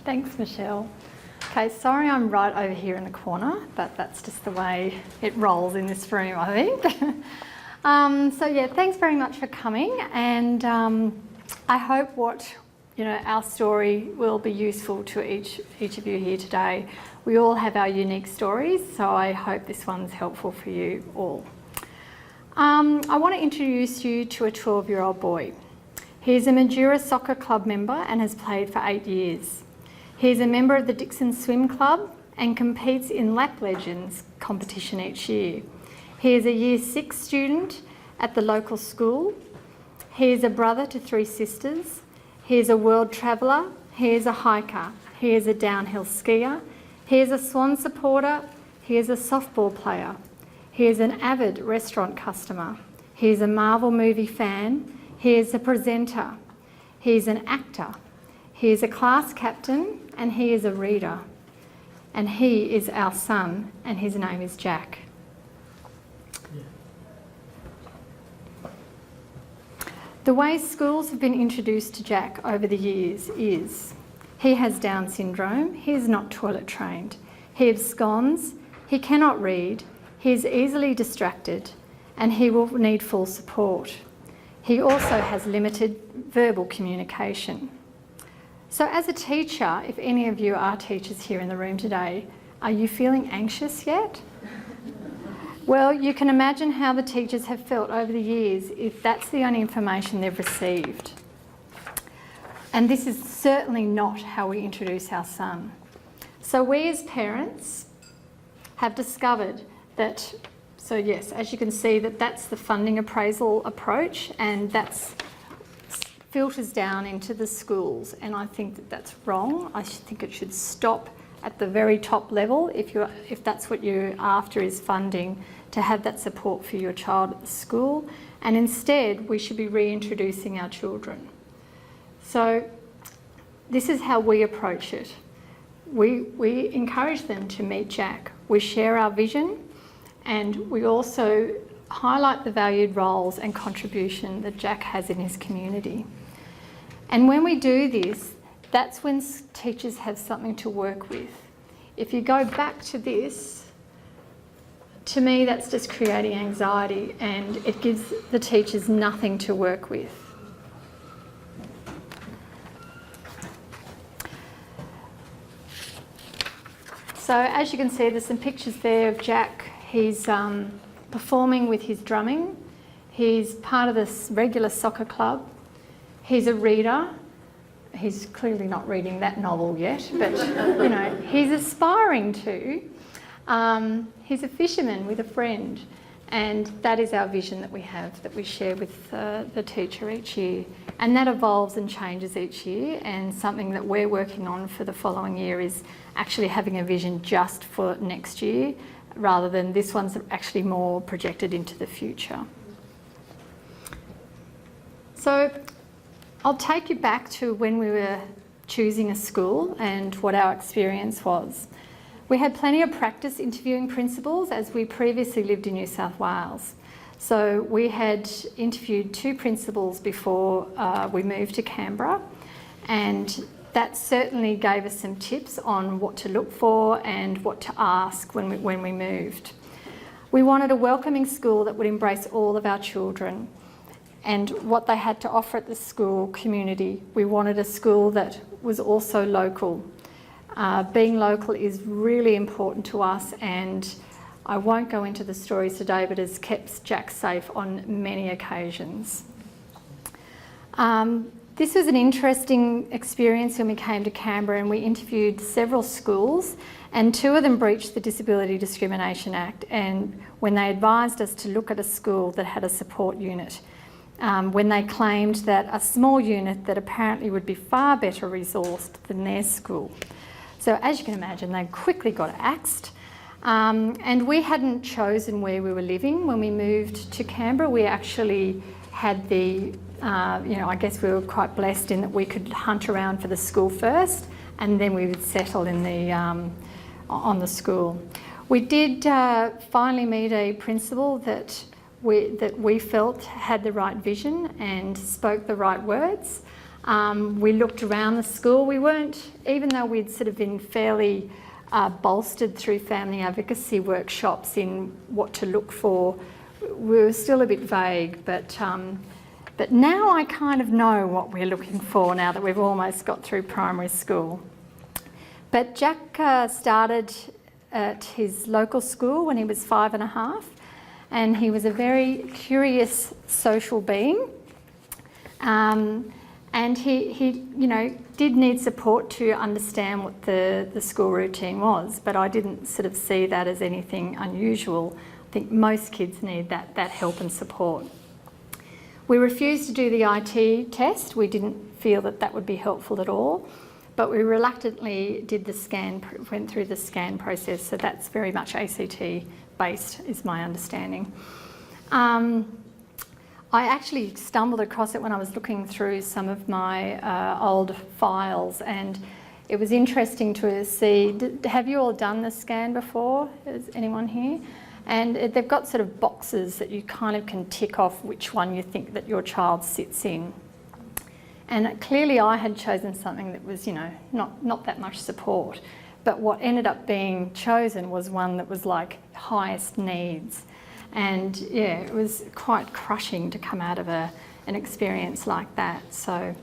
Thanks, Michelle. Okay, sorry I'm right over here in the corner, but that's just the way it rolls in this room, I think. So yeah, thanks very much for coming, and I hope our story will be useful to each of you here today. We all have our unique stories, so I hope this one's helpful for you all. I want to introduce you to a 12-year-old boy. He is a Mildura Soccer Club member and has played for 8 years. He is a member of the Dixon Swim Club and competes in Lap Legends competition each year. He is a Year 6 student at the local school. He is a brother to 3 sisters. He is a world traveller. He is a hiker. He is a downhill skier. He is a Swan supporter. He is a softball player. He is an avid restaurant customer. He is a Marvel movie fan. He is a presenter. He is an actor. He is a class captain, and he is a reader. And he is our son, and his name is Jack. The way schools have been introduced to Jack over the years is he has Down syndrome, he is not toilet trained, he absconds, he cannot read, he is easily distracted, and he will need full support. He also has limited verbal communication. So as a teacher, if any of you are teachers here in the room today, are you feeling anxious yet? Well, you can imagine how the teachers have felt over the years if that's the only information they've received. And this is certainly not how we introduce our son. So we as parents have discovered that, so yes, as you can see, that's the funding appraisal approach, and that's filters down into the schools, and I think that that's wrong. I think it should stop at the very top level if that's what you're after is funding to have that support for your child at the school, and instead we should be reintroducing our children. So this is how we approach it. We encourage them to meet Jack. We share our vision, and we also highlight the valued roles and contribution that Jack has in his community. And when we do this, that's when teachers have something to work with. If you go back to this, to me that's just creating anxiety, and it gives the teachers nothing to work with. So as you can see, there's some pictures there of Jack. He's performing with his drumming. He's part of this regular soccer club. He's a reader. He's clearly not reading that novel yet, but he's aspiring to. He's a fisherman with a friend, and that is our vision that we have, that we share with the teacher each year. And that evolves and changes each year, and something that we're working on for the following year is actually having a vision just for next year, rather than this one's actually more projected into the future. So I'll take you back to when we were choosing a school and what our experience was. We had plenty of practice interviewing principals as we previously lived in New South Wales. So we had interviewed 2 principals before we moved to Canberra, and that certainly gave us some tips on what to look for and what to ask when we moved. We wanted a welcoming school that would embrace all of our children and what they had to offer at the school community. We wanted a school that was also local. Being local is really important to us, and I won't go into the stories today, but has kept Jack safe on many occasions. This was an interesting experience when we came to Canberra, and we interviewed several schools, and 2 of them breached the Disability Discrimination Act, and when they advised us to look at a school that had a support unit, when they claimed that a small unit that apparently would be far better resourced than their school. So as you can imagine, they quickly got axed. And we hadn't chosen where we were living when we moved to Canberra. We actually had the, I guess we were quite blessed in that we could hunt around for the school first, and then we would settle in on the school. We did finally meet a principal that we felt had the right vision and spoke the right words. We looked around the school. We weren't, even though we'd sort of been fairly bolstered through family advocacy workshops in what to look for, we were still a bit vague, but now I kind of know what we're looking for now that we've almost got through primary school. But Jack started at his local school when he was 5.5, and he was a very curious social being. And he did need support to understand what the school routine was, but I didn't sort of see that as anything unusual. I think most kids need that help and support. We refused to do the IT test. We didn't feel that would be helpful at all, but we reluctantly did the scan, went through the scan process, so that's very much ACT based, is my understanding. I actually stumbled across it when I was looking through some of my old files, and it was interesting to see, have you all done the scan before? Is anyone here? And they've got sort of boxes that you kind of can tick off which one you think that your child sits in. And clearly I had chosen something that was, not that much support, but what ended up being chosen was one that was like highest needs. And yeah, it was quite crushing to come out of an experience like that. So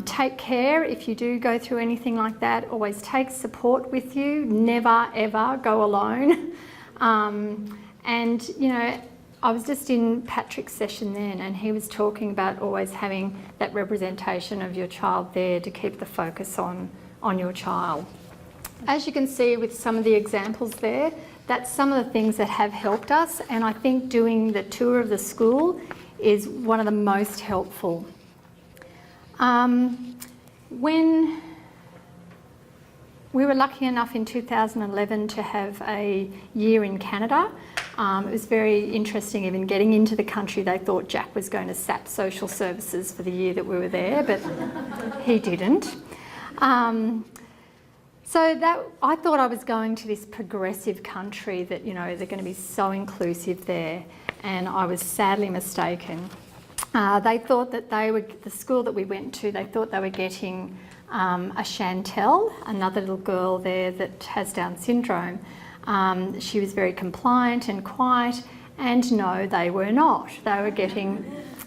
take care if you do go through anything like that. Always take support with you. Never ever go alone. And I was just in Patrick's session then, and he was talking about always having that representation of your child there to keep the focus on your child. As you can see with some of the examples there, that's some of the things that have helped us, and I think doing the tour of the school is one of the most helpful. When we were lucky enough in 2011 to have a year in Canada, it was very interesting. Even getting into the country, they thought Jack was going to sap social services for the year that we were there, but he didn't. So that I thought I was going to this progressive country that, they're going to be so inclusive there, and I was sadly mistaken. They thought that the school that we went to, they thought they were getting a Chantel, another little girl there that has Down syndrome. She was very compliant and quiet, and no, they were not. They were getting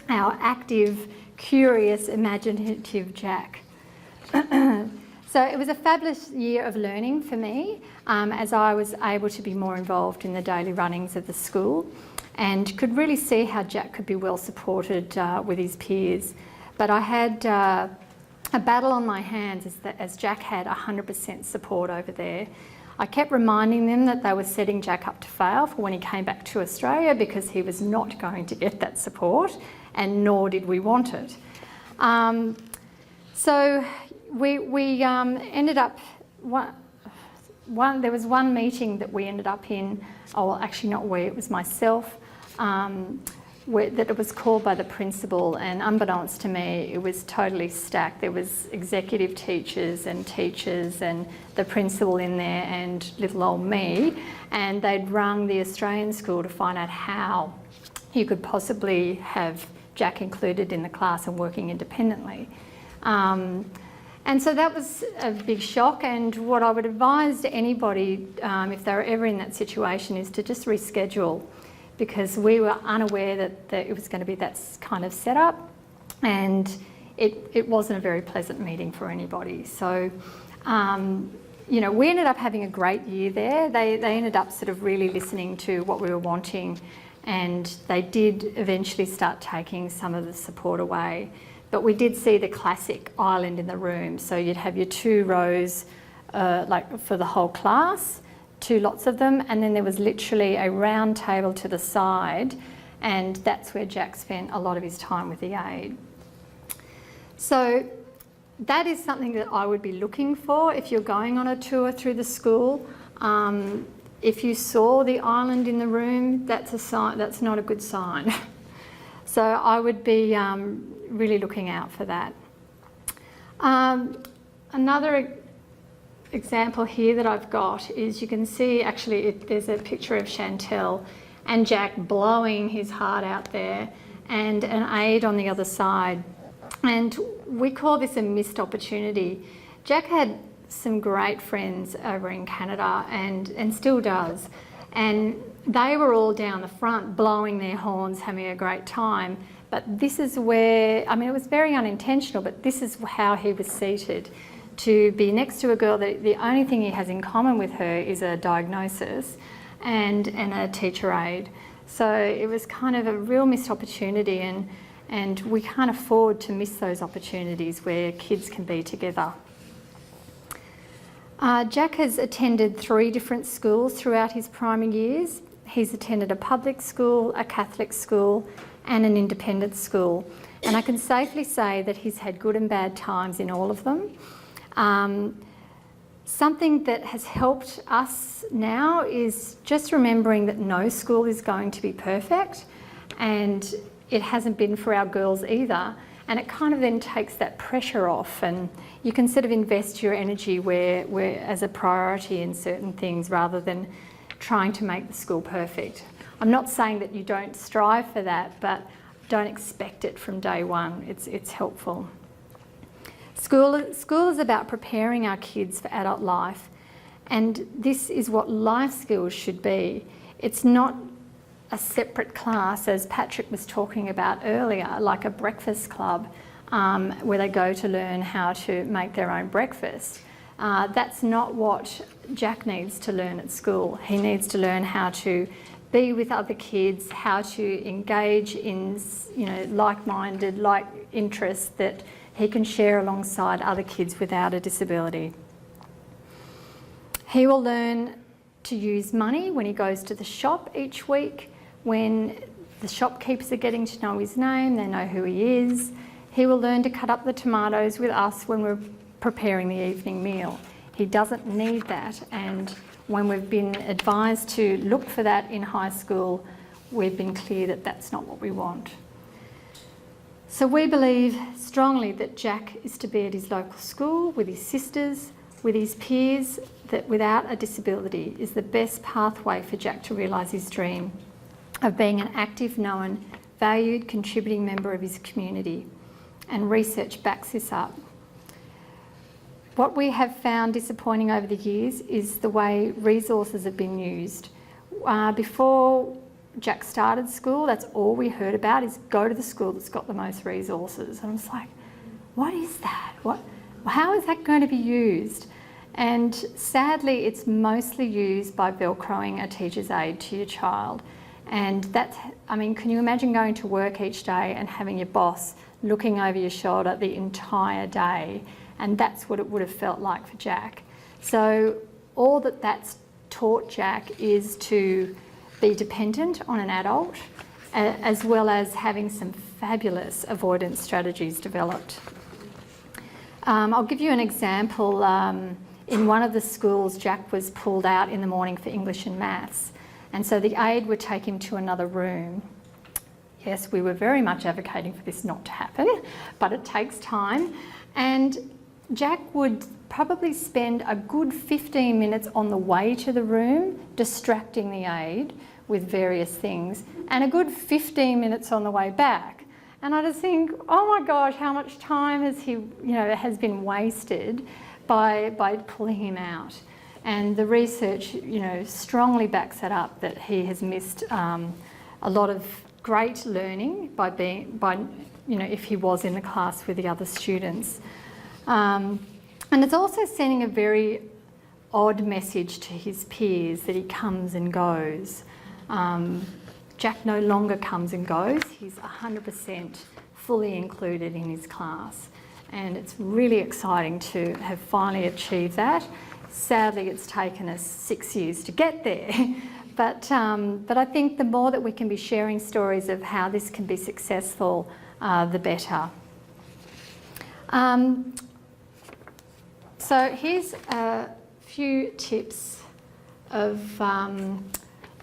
our active, curious, imaginative Jack. So it was a fabulous year of learning for me, as I was able to be more involved in the daily runnings of the school and could really see how Jack could be well supported with his peers. But I had a battle on my hands as Jack had 100% support over there. I kept reminding them that they were setting Jack up to fail for when he came back to Australia, because he was not going to get that support, and nor did we want it. So we ended up, there was one meeting that we ended up in, oh well, actually not we, it was myself, that it was called by the principal, and unbeknownst to me, it was totally stacked. There was executive teachers and the principal in there and little old me, and they'd rung the Australian school to find out how you could possibly have Jack included in the class and working independently. And so that was a big shock, and what I would advise to anybody if they're ever in that situation is to just reschedule, because we were unaware that it was going to be that kind of setup, and it wasn't a very pleasant meeting for anybody. So, we ended up having a great year there. They ended up sort of really listening to what we were wanting, and they did eventually start taking some of the support away. But we did see the classic island in the room. So you'd have your 2 rows, like for the whole class, 2 lots of them, and then there was literally a round table to the side, and that's where Jack spent a lot of his time with the aide. So that is something that I would be looking for if you're going on a tour through the school. If you saw the island in the room, that's a sign, that's not a good sign. So I would be really looking out for that. Another example here that I've got is, you can see actually there's a picture of Chantel and Jack blowing his heart out there, and an aide on the other side And we call this a missed opportunity. Jack had some great friends over in Canada and still does. And they were all down the front blowing their horns, having a great time. But this is where, I mean, it was very unintentional, but this is how he was seated, to be next to a girl that the only thing he has in common with her is a diagnosis and a teacher aide. So it was kind of a real missed opportunity, and we can't afford to miss those opportunities where kids can be together. Jack has attended 3 different schools throughout his primary years. He's attended a public school, a Catholic school, and an independent school. And I can safely say that he's had good and bad times in all of them. Something that has helped us now is just remembering that no school is going to be perfect, and it hasn't been for our girls either. And it kind of then takes that pressure off, and you can sort of invest your energy where as a priority in certain things rather than trying to make the school perfect. I'm not saying that you don't strive for that, but don't expect it from day one. It's helpful. School is about preparing our kids for adult life, and this is what life skills should be. It's not a separate class, as Patrick was talking about earlier, like a breakfast club where they go to learn how to make their own breakfast. That's not what Jack needs to learn at school. He needs to learn how to be with other kids, how to engage in, like-minded, like interests that he can share alongside other kids without a disability. He will learn to use money when he goes to the shop each week. When the shopkeepers are getting to know his name, they know who he is. He will learn to cut up the tomatoes with us when we're preparing the evening meal. He doesn't need that, and when we've been advised to look for that in high school, we've been clear that that's not what we want. So we believe strongly that Jack is to be at his local school with his sisters, with his peers, that without a disability is the best pathway for Jack to realise his dream of being an active, known, valued, contributing member of his community. And research backs this up. What we have found disappointing over the years is the way resources have been used. Before Jack started school, that's all we heard about is go to the school that's got the most resources. And I was like, what is that? How is that going to be used? And sadly, it's mostly used by velcroing a teacher's aide to your child. And that's, can you imagine going to work each day and having your boss looking over your shoulder the entire day? And that's what it would have felt like for Jack. So all that's taught Jack is to be dependent on an adult, as well as having some fabulous avoidance strategies developed. I'll give you an example. In one of the schools, Jack was pulled out in the morning for English and maths. And so the aide would take him to another room. Yes, we were very much advocating for this not to happen, but it takes time. And Jack would probably spend a good 15 minutes on the way to the room distracting the aide with various things, and a good 15 minutes on the way back. And I just think, oh my gosh, how much time has been wasted by pulling him out. And the research, strongly backs that up, that he has missed a lot of great learning if he was in the class with the other students. And it's also sending a very odd message to his peers that he comes and goes. Jack no longer comes and goes. He's 100% fully included in his class. And it's really exciting to have finally achieved that. Sadly, it's taken us 6 years to get there. But I think the more that we can be sharing stories of how this can be successful, the better. So here's a few tips of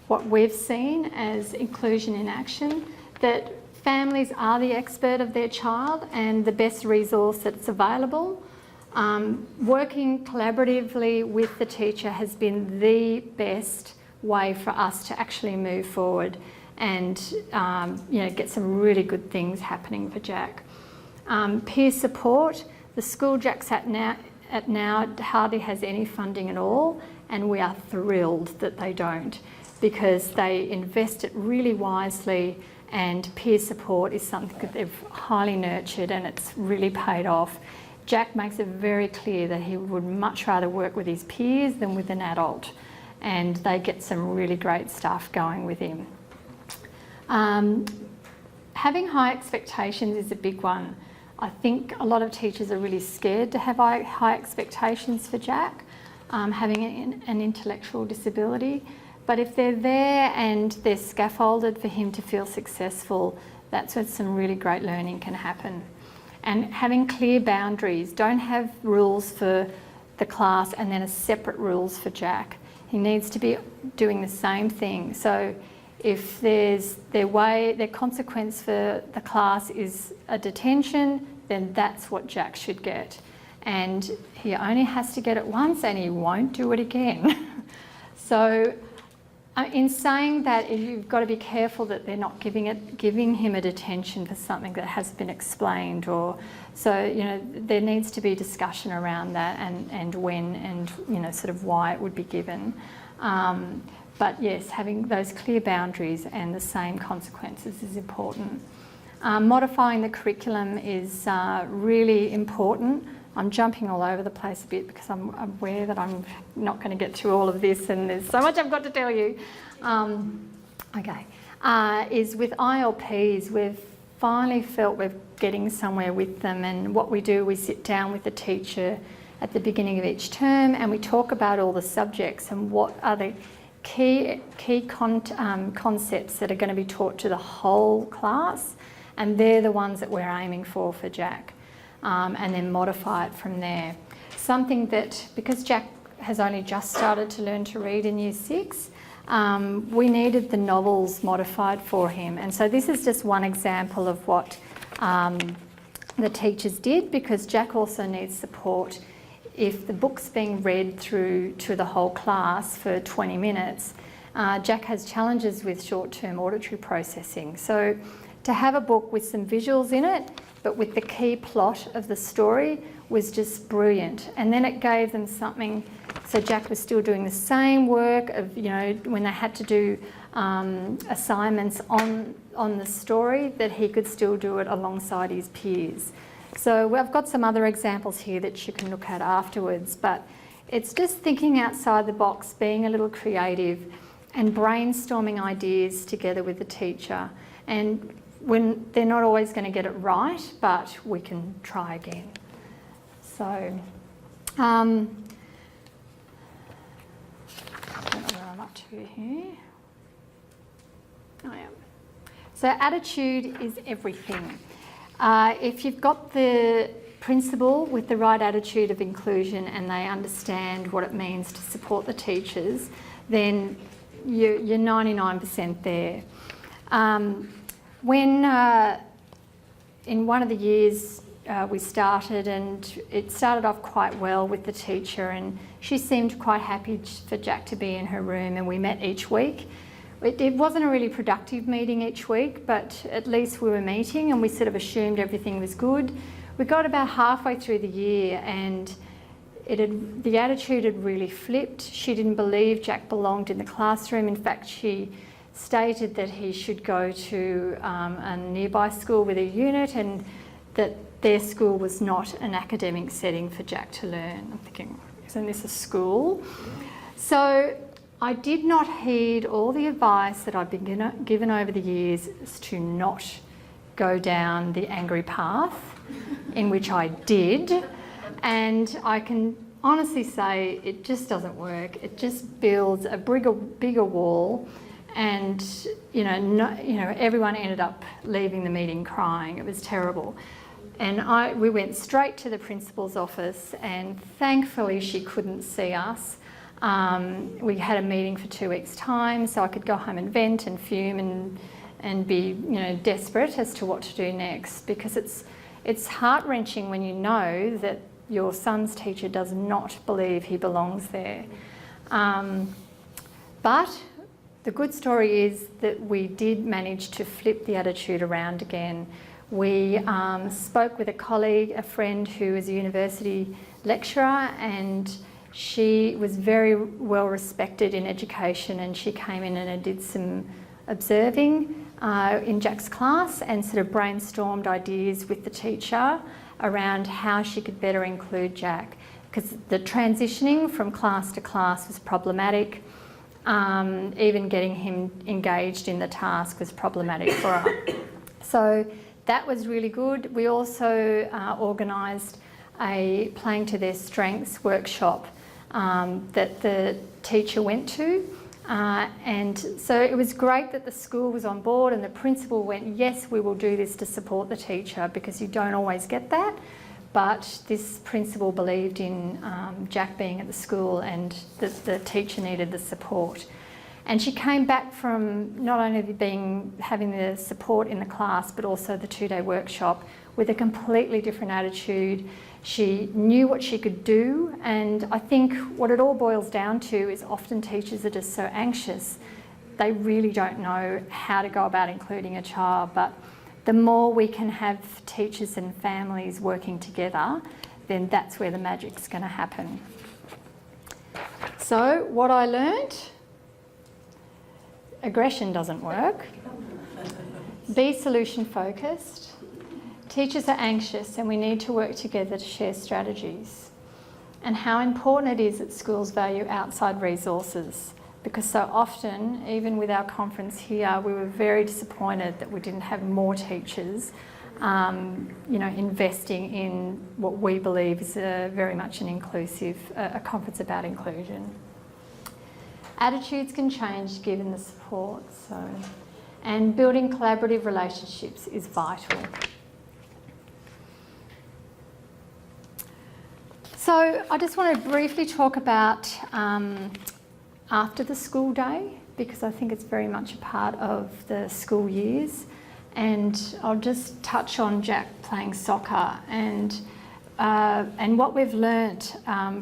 what we've seen as inclusion in action, that families are the expert of their child and the best resource that's available. Working collaboratively with the teacher has been the best way for us to actually move forward and get some really good things happening for Jack. Peer support. The school Jack's at now hardly has any funding at all, and we are thrilled that they don't, because they invest it really wisely, and peer support is something that they've highly nurtured, and it's really paid off. Jack makes it very clear that he would much rather work with his peers than with an adult, and they get some really great stuff going with him. Having high expectations is a big one. I think a lot of teachers are really scared to have high expectations for Jack, having an intellectual disability. But if they're there and they're scaffolded for him to feel successful, that's when some really great learning can happen. And having clear boundaries. Don't have rules for the class and then a separate rules for Jack. He needs to be doing the same thing. So if their consequence for the class is a detention, then that's what Jack should get. And he only has to get it once and he won't do it again. So in saying that, you've got to be careful that they're not giving him a detention for something that has been explained, or so, you know, there needs to be discussion around that and when and, you know, sort of why it would be given. But yes, having those clear boundaries and the same consequences is important. Modifying the curriculum is really important. I'm jumping all over the place a bit because I'm aware that I'm not going to get through all of this, and there's so much I've got to tell you. Is with ILPs, we've finally felt we're getting somewhere with them, and what we do, we sit down with the teacher at the beginning of each term and we talk about all the subjects and what are the key concepts that are going to be taught to the whole class, and they're the ones that we're aiming for Jack. And then modify it from there. Something that, because Jack has only just started to learn to read in Year 6, we needed the novels modified for him. And so this is just one example of what the teachers did, because Jack also needs support. If the book's being read through to the whole class for 20 minutes, Jack has challenges with short-term auditory processing. So to have a book with some visuals in it, but with the key plot of the story, was just brilliant. And then it gave them something, so Jack was still doing the same work of, you know, when they had to do assignments on the story, that he could still do it alongside his peers. So I've got some other examples here that you can look at afterwards, but it's just thinking outside the box, being a little creative and brainstorming ideas together with the teacher. And when they're not always going to get it right, but we can try again. So, I don't know where I'm up to here. I am. So attitude is everything. If you've got the principal with the right attitude of inclusion and they understand what it means to support the teachers, then you're 99% there. When in one of the years we started, and it started off quite well with the teacher, and she seemed quite happy for Jack to be in her room, and we met each week. It wasn't a really productive meeting each week, but at least we were meeting and we sort of assumed everything was good. We got about halfway through the year and the attitude had really flipped. She didn't believe Jack belonged in the classroom. In fact, she stated that he should go to a nearby school with a unit, and that their school was not an academic setting for Jack to learn. I'm thinking, isn't this a school? So I did not heed all the advice that I'd been given over the years as to not go down the angry path, in which I did. And I can honestly say it just doesn't work. It just builds a bigger wall. And everyone ended up leaving the meeting crying. It was terrible. And we went straight to the principal's office, and thankfully she couldn't see us. We had a meeting for 2 weeks' time, so I could go home and vent and fume and be, desperate as to what to do next, because it's heart-wrenching when you know that your son's teacher does not believe he belongs there. But the good story is that we did manage to flip the attitude around again. We spoke with a colleague, a friend who is a university lecturer, and she was very well respected in education, and she came in and did some observing in Jack's class and sort of brainstormed ideas with the teacher around how she could better include Jack, because the transitioning from class to class was problematic. Even getting him engaged in the task was problematic for her. So that was really good. We also organised a Playing to Their Strengths workshop that the teacher went to. And so it was great that the school was on board and the principal went, yes, we will do this to support the teacher, because you don't always get that. But this principal believed in Jack being at the school, and the teacher needed the support. And she came back from not only having the support in the class, but also the 2-day workshop with a completely different attitude. She knew what she could do, and I think what it all boils down to is often teachers are just so anxious. They really don't know how to go about including a child, but the more we can have teachers and families working together, then that's where the magic's going to happen. So what I learnt: aggression doesn't work. Be solution focused. Teachers are anxious, and we need to work together to share strategies. And how important it is that schools value outside resources, because so often, even with our conference here, we were very disappointed that we didn't have more teachers, investing in what we believe is very much an inclusive, a conference about inclusion. Attitudes can change given the support, and building collaborative relationships is vital. So I just want to briefly talk about after the school day, because I think it's very much a part of the school years, and I'll just touch on Jack playing soccer and what we've learnt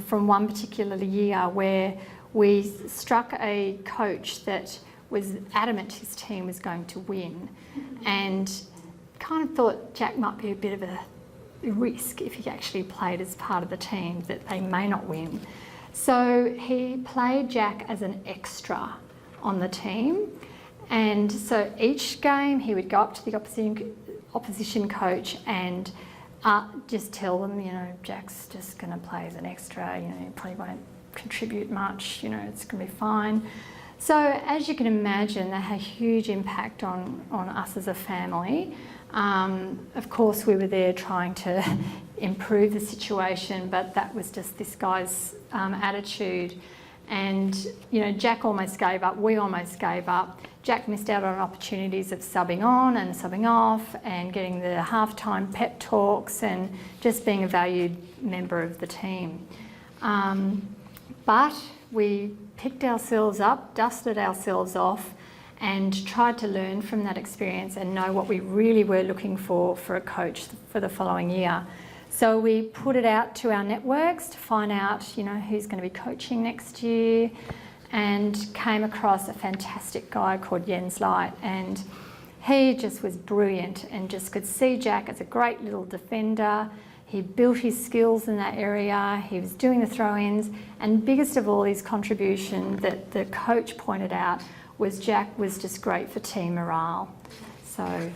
from one particular year where we struck a coach that was adamant his team was going to win, and kind of thought Jack might be a bit of a risk if he actually played as part of the team, that they may not win. So he played Jack as an extra on the team, and so each game he would go up to the opposition coach and just tell them, Jack's just going to play as an extra, he probably won't contribute much, it's going to be fine. So as you can imagine, that had a huge impact on us as a family. Of course, we were there trying to improve the situation, but that was just this guy's attitude. And, Jack almost gave up. We almost gave up. Jack missed out on opportunities of subbing on and subbing off and getting the halftime pep talks and just being a valued member of the team. But we picked ourselves up, dusted ourselves off, and tried to learn from that experience and know what we really were looking for a coach for the following year. So we put it out to our networks to find out, who's going to be coaching next year, and came across a fantastic guy called Jens Light, and he just was brilliant and just could see Jack as a great little defender. He built his skills in that area, he was doing the throw-ins, and biggest of all, his contribution that the coach pointed out was Jack was just great for team morale. So,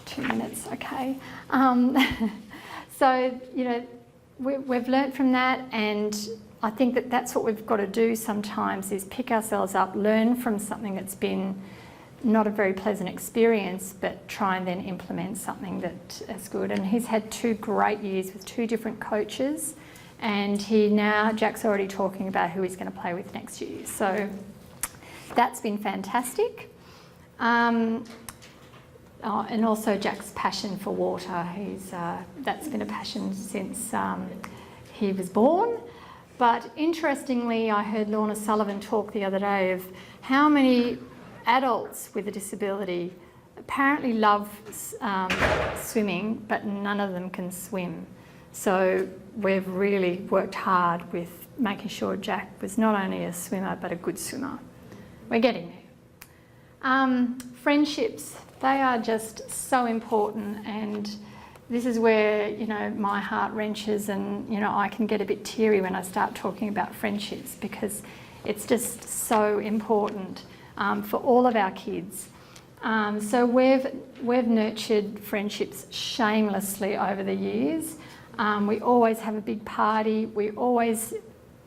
2 minutes, okay. So, we've learnt from that, and I think that that's what we've got to do sometimes, is pick ourselves up, learn from something that's been not a very pleasant experience, but try and then implement something that is good. And he's had 2 great years with 2 different coaches, and Jack's already talking about who he's going to play with next year. So that's been fantastic. And also Jack's passion for water. That's been a passion since he was born. But interestingly, I heard Lorna Sullivan talk the other day of how many adults with a disability apparently love swimming, but none of them can swim. So we've really worked hard with making sure Jack was not only a swimmer, but a good swimmer. We're getting there. Friendships, they are just so important, and this is where, you know, my heart wrenches and, you know, I can get a bit teary when I start talking about friendships, because it's just so important for all of our kids. So we've nurtured friendships shamelessly over the years. We always have a big party. We always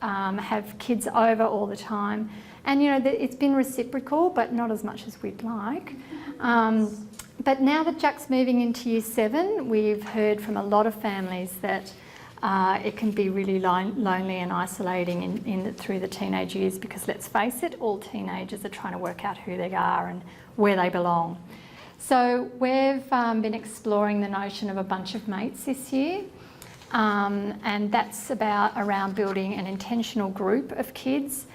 have kids over all the time. And, you know, it's been reciprocal, but not as much as we'd like. But now that Jack's moving into year 7, we've heard from a lot of families that it can be really lonely and isolating through the teenage years, because let's face it, all teenagers are trying to work out who they are and where they belong. So we've been exploring the notion of a bunch of mates this year, and that's around building an intentional group of kids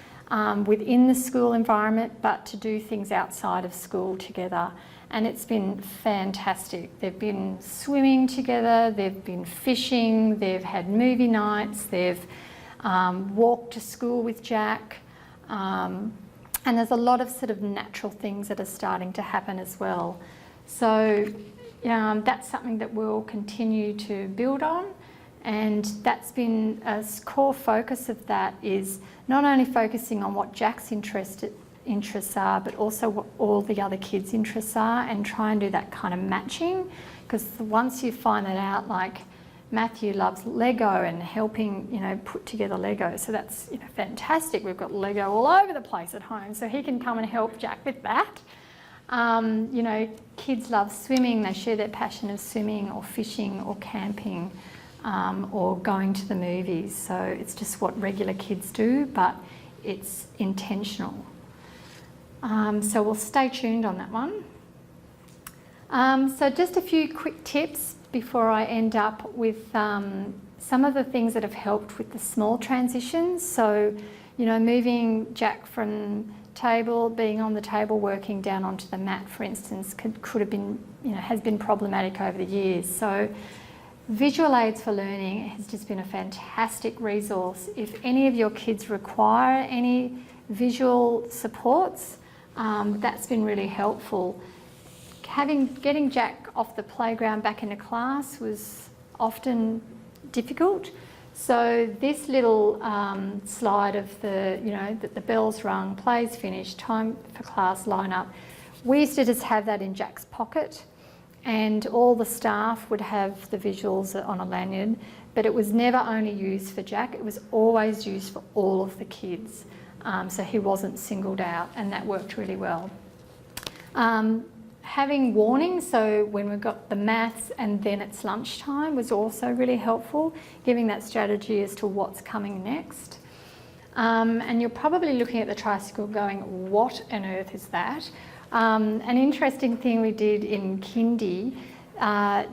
within the school environment, but to do things outside of school together. And it's been fantastic. They've been swimming together, they've been fishing, they've had movie nights, they've walked to school with Jack, and there's a lot of sort of natural things that are starting to happen as well. So that's something that we'll continue to build on, and that's been a core focus of that, is not only focusing on what Jack's interests are, but also what all the other kids' interests are, and try and do that kind of matching, because once you find that out, like Matthew loves Lego and helping, you know, put together Lego, so that's, you know, fantastic. We've got Lego all over the place at home, so he can come and help Jack with that. You know, kids love swimming. They share their passion of swimming or fishing or camping or going to the movies. So it's just what regular kids do, but it's intentional. So we'll stay tuned on that one. So just a few quick tips before I end up with some of the things that have helped with the small transitions. So, you know, moving Jack from being on the table, working down onto the mat, for instance, could have been, you know, has been problematic over the years. So visual aids for learning has just been a fantastic resource. If any of your kids require any visual supports, that's been really helpful. Getting Jack off the playground back into class was often difficult. So this little slide of that the bell's rung, play's finished, time for class, line up. We used to just have that in Jack's pocket, and all the staff would have the visuals on a lanyard, but it was never only used for Jack, it was always used for all of the kids. So he wasn't singled out, and that worked really well. Having warnings, so when we've got the maths and then it's lunchtime, was also really helpful, giving that strategy as to what's coming next. And you're probably looking at the tricycle going, what on earth is that? An interesting thing we did in kindy,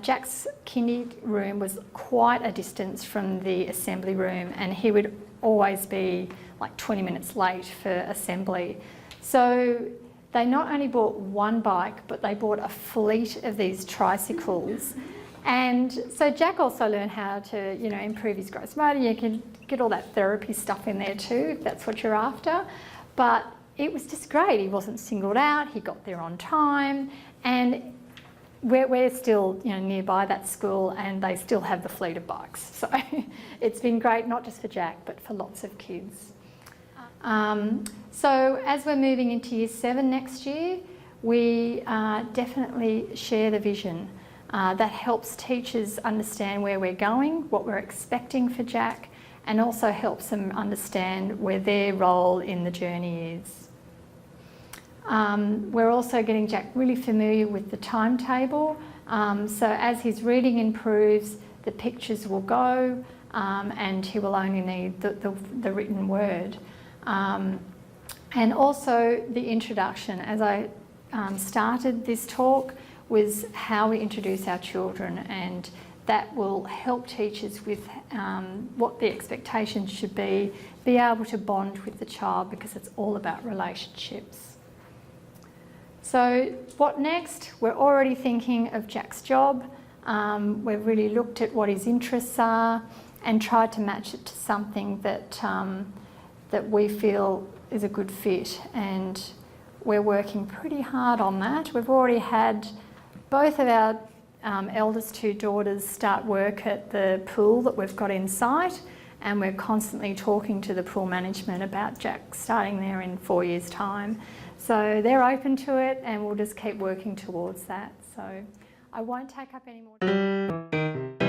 Jack's kindy room was quite a distance from the assembly room, and he would always be like 20 minutes late for assembly. So they not only bought one bike, but they bought a fleet of these tricycles. And so Jack also learned how to, you know, improve his gross motor. You can get all that therapy stuff in there too, if that's what you're after. But it was just great. He wasn't singled out. He got there on time. And we're still, you know, nearby that school, and they still have the fleet of bikes. So it's been great, not just for Jack, but for lots of kids. So as we're moving into year 7 next year, we definitely share the vision. That helps teachers understand where we're going, what we're expecting for Jack, and also helps them understand where their role in the journey is. We're also getting Jack really familiar with the timetable. So as his reading improves, the pictures will go, and he will only need the written word. And also the introduction, as I started this talk, was how we introduce our children, and that will help teachers with what the expectations should be able to bond with the child, because it's all about relationships. So what next? We're already thinking of Jack's job. We've really looked at what his interests are and tried to match it to something that we feel is a good fit. And we're working pretty hard on that. We've already had both of our eldest two daughters start work at the pool that we've got in sight, and we're constantly talking to the pool management about Jack starting there in 4 years' time. So they're open to it, and we'll just keep working towards that. So I won't take up any more time.